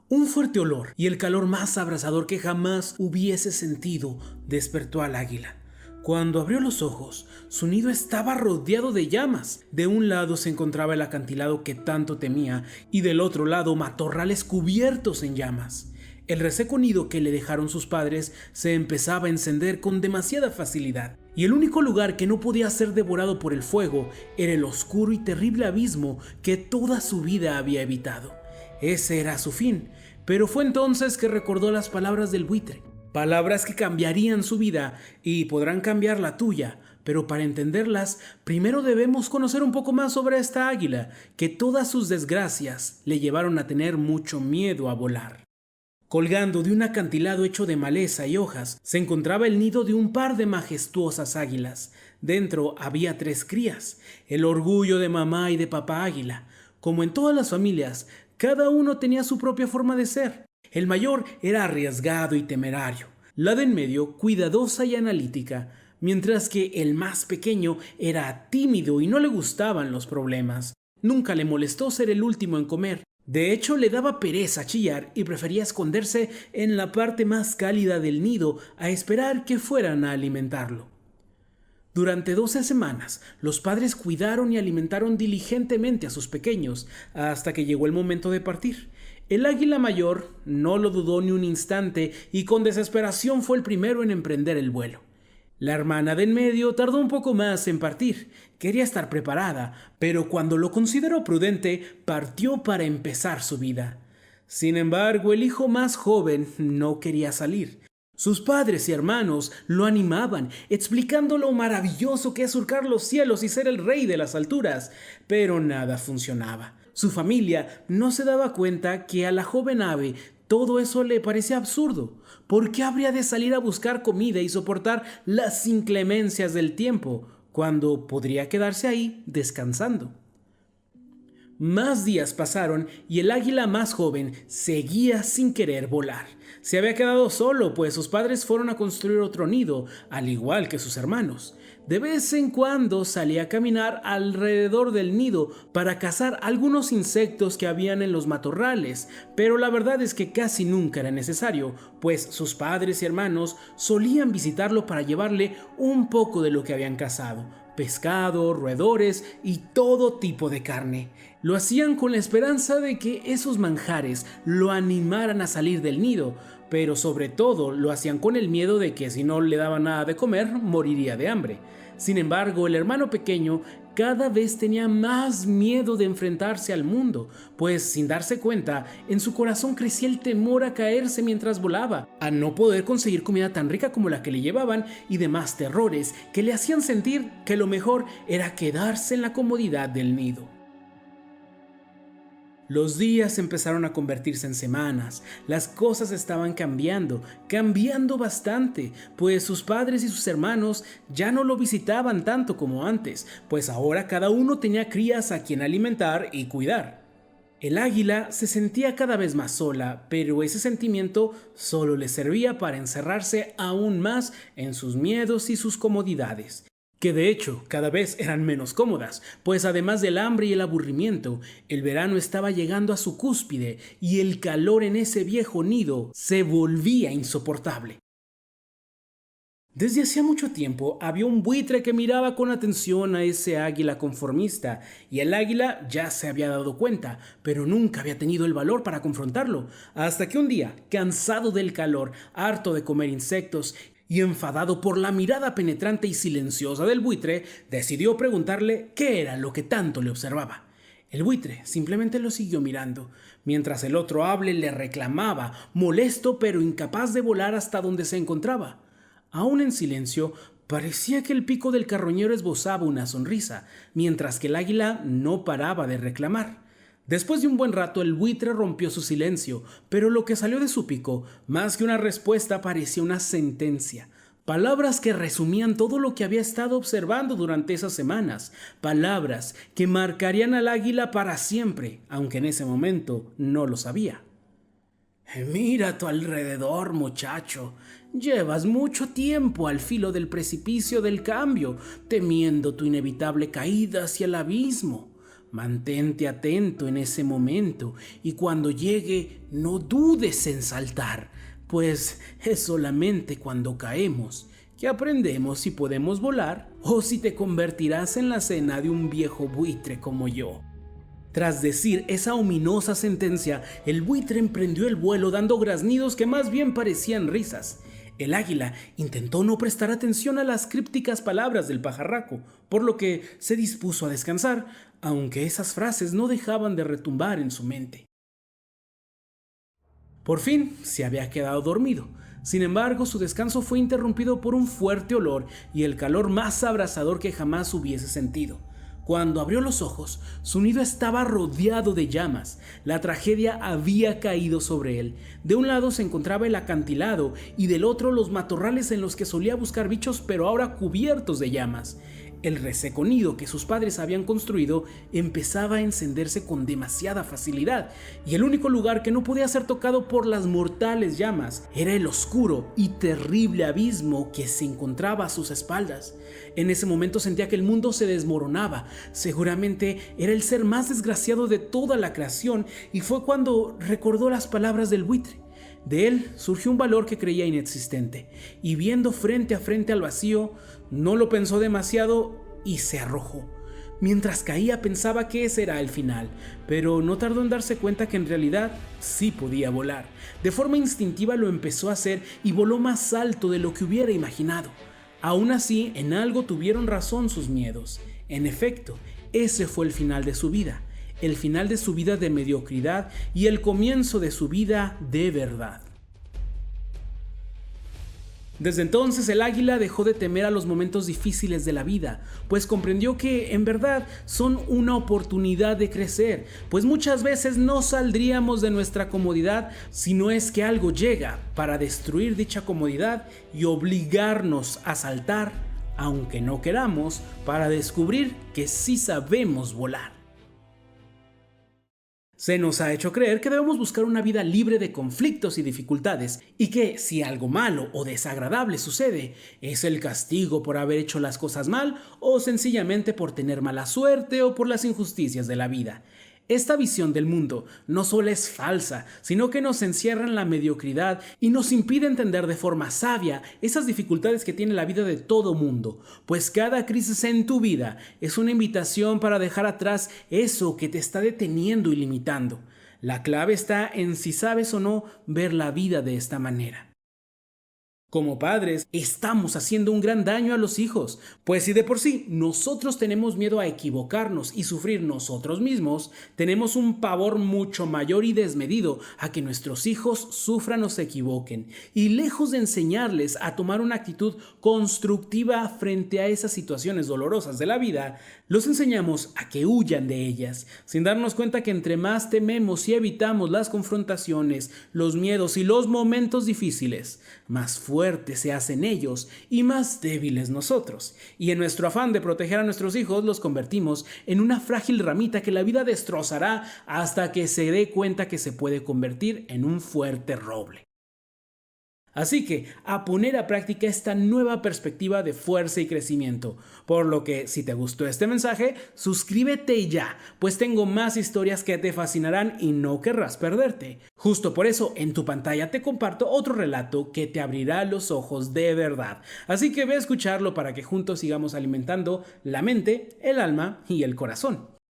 Un fuerte olor y el calor más abrasador que jamás hubiese sentido despertó al águila. Cuando abrió los ojos, su nido estaba rodeado de llamas. De un lado se encontraba el acantilado que tanto temía y del otro lado matorrales cubiertos en llamas. El reseco nido que le dejaron sus padres se empezaba a encender con demasiada facilidad, y el único lugar que no podía ser devorado por el fuego era el oscuro y terrible abismo que toda su vida había evitado. Ese era su fin, pero fue entonces que recordó las palabras del buitre. Palabras que cambiarían su vida y podrán cambiar la tuya, pero para entenderlas, primero debemos conocer un poco más sobre esta águila, que todas sus desgracias le llevaron a tener mucho miedo a volar. Colgando de un acantilado hecho de maleza y hojas, se encontraba el nido de un par de majestuosas águilas. Dentro había 3 crías, el orgullo de mamá y de papá águila. Como en todas las familias, cada uno tenía su propia forma de ser. El mayor era arriesgado y temerario, la de en medio cuidadosa y analítica, mientras que el más pequeño era tímido y no le gustaban los problemas. Nunca le molestó ser el último en comer. De hecho, le daba pereza chillar y prefería esconderse en la parte más cálida del nido a esperar que fueran a alimentarlo. Durante 12 semanas, los padres cuidaron y alimentaron diligentemente a sus pequeños hasta que llegó el momento de partir. El águila mayor no lo dudó ni un instante y con desesperación fue el primero en emprender el vuelo. La hermana de en medio tardó un poco más en partir. Quería estar preparada, pero cuando lo consideró prudente, partió para empezar su vida. Sin embargo, el hijo más joven no quería salir. Sus padres y hermanos lo animaban, explicando lo maravilloso que es surcar los cielos y ser el rey de las alturas, pero nada funcionaba. Su familia no se daba cuenta que a la joven ave todo eso le parecía absurdo. ¿Por qué habría de salir a buscar comida y soportar las inclemencias del tiempo, cuando podría quedarse ahí descansando? Más días pasaron y el águila más joven seguía sin querer volar. Se había quedado solo, pues sus padres fueron a construir otro nido, al igual que sus hermanos. De vez en cuando salía a caminar alrededor del nido para cazar algunos insectos que habían en los matorrales, pero la verdad es que casi nunca era necesario, pues sus padres y hermanos solían visitarlo para llevarle un poco de lo que habían cazado: pescado, roedores y todo tipo de carne. Lo hacían con la esperanza de que esos manjares lo animaran a salir del nido, pero sobre todo lo hacían con el miedo de que si no le daban nada de comer, moriría de hambre. Sin embargo, el hermano pequeño cada vez tenía más miedo de enfrentarse al mundo, pues sin darse cuenta, en su corazón crecía el temor a caerse mientras volaba, a no poder conseguir comida tan rica como la que le llevaban y demás terrores que le hacían sentir que lo mejor era quedarse en la comodidad del nido. Los días empezaron a convertirse en semanas, las cosas estaban cambiando bastante, pues sus padres y sus hermanos ya no lo visitaban tanto como antes, pues ahora cada uno tenía crías a quien alimentar y cuidar. El águila se sentía cada vez más sola, pero ese sentimiento solo le servía para encerrarse aún más en sus miedos y sus comodidades, que de hecho cada vez eran menos cómodas, pues además del hambre y el aburrimiento, el verano estaba llegando a su cúspide y el calor en ese viejo nido se volvía insoportable. Desde hacía mucho tiempo había un buitre que miraba con atención a ese águila conformista, y el águila ya se había dado cuenta, pero nunca había tenido el valor para confrontarlo, hasta que un día, cansado del calor, harto de comer insectos y enfadado por la mirada penetrante y silenciosa del buitre, decidió preguntarle qué era lo que tanto le observaba. El buitre simplemente lo siguió mirando, mientras el otro ave le reclamaba, molesto pero incapaz de volar hasta donde se encontraba. Aún en silencio, parecía que el pico del carroñero esbozaba una sonrisa, mientras que el águila no paraba de reclamar. Después de un buen rato, el buitre rompió su silencio, pero lo que salió de su pico, más que una respuesta, parecía una sentencia. Palabras que resumían todo lo que había estado observando durante esas semanas. Palabras que marcarían al águila para siempre, aunque en ese momento no lo sabía. Mira a tu alrededor, muchacho. Llevas mucho tiempo al filo del precipicio del cambio, temiendo tu inevitable caída hacia el abismo. Mantente atento en ese momento y cuando llegue no dudes en saltar, pues es solamente cuando caemos que aprendemos si podemos volar o si te convertirás en la cena de un viejo buitre como yo. Tras decir esa ominosa sentencia, el buitre emprendió el vuelo dando graznidos que más bien parecían risas. El águila intentó no prestar atención a las crípticas palabras del pajarraco, por lo que se dispuso a descansar, aunque esas frases no dejaban de retumbar en su mente. Por fin se había quedado dormido. Sin embargo, su descanso fue interrumpido por un fuerte olor y el calor más abrasador que jamás hubiese sentido. Cuando abrió los ojos, su nido estaba rodeado de llamas. La tragedia había caído sobre él. De un lado se encontraba el acantilado y del otro los matorrales en los que solía buscar bichos, pero ahora cubiertos de llamas. El reseco nido que sus padres habían construido empezaba a encenderse con demasiada facilidad, y el único lugar que no podía ser tocado por las mortales llamas era el oscuro y terrible abismo que se encontraba a sus espaldas. En ese momento sentía que el mundo se desmoronaba. Seguramente era el ser más desgraciado de toda la creación, y fue cuando recordó las palabras del buitre. De él surgió un valor que creía inexistente, y viendo frente a frente al vacío, no lo pensó demasiado y se arrojó. Mientras caía pensaba que ese era el final, pero no tardó en darse cuenta que en realidad sí podía volar. De forma instintiva lo empezó a hacer y voló más alto de lo que hubiera imaginado. Aún así, en algo tuvieron razón sus miedos. En efecto, ese fue el final de su vida. El final de su vida de mediocridad y el comienzo de su vida de verdad. Desde entonces el águila dejó de temer a los momentos difíciles de la vida, pues comprendió que en verdad son una oportunidad de crecer, pues muchas veces no saldríamos de nuestra comodidad si no es que algo llega para destruir dicha comodidad y obligarnos a saltar, aunque no queramos, para descubrir que sí sabemos volar. Se nos ha hecho creer que debemos buscar una vida libre de conflictos y dificultades, y que si algo malo o desagradable sucede, es el castigo por haber hecho las cosas mal o sencillamente por tener mala suerte o por las injusticias de la vida. Esta visión del mundo no solo es falsa, sino que nos encierra en la mediocridad y nos impide entender de forma sabia esas dificultades que tiene la vida de todo mundo, pues cada crisis en tu vida es una invitación para dejar atrás eso que te está deteniendo y limitando. La clave está en si sabes o no ver la vida de esta manera. Como padres, estamos haciendo un gran daño a los hijos, pues si de por sí nosotros tenemos miedo a equivocarnos y sufrir nosotros mismos, tenemos un pavor mucho mayor y desmedido a que nuestros hijos sufran o se equivoquen, y lejos de enseñarles a tomar una actitud constructiva frente a esas situaciones dolorosas de la vida, los enseñamos a que huyan de ellas, sin darnos cuenta que entre más tememos y evitamos las confrontaciones, los miedos y los momentos difíciles, más fuertes se hacen ellos y más débiles nosotros. Y en nuestro afán de proteger a nuestros hijos los convertimos en una frágil ramita que la vida destrozará hasta que se dé cuenta que se puede convertir en un fuerte roble. Así que a poner a práctica esta nueva perspectiva de fuerza y crecimiento. Por lo que si te gustó este mensaje, suscríbete ya, pues tengo más historias que te fascinarán y no querrás perderte. Justo por eso en tu pantalla te comparto otro relato que te abrirá los ojos de verdad. Así que ve a escucharlo para que juntos sigamos alimentando la mente, el alma y el corazón.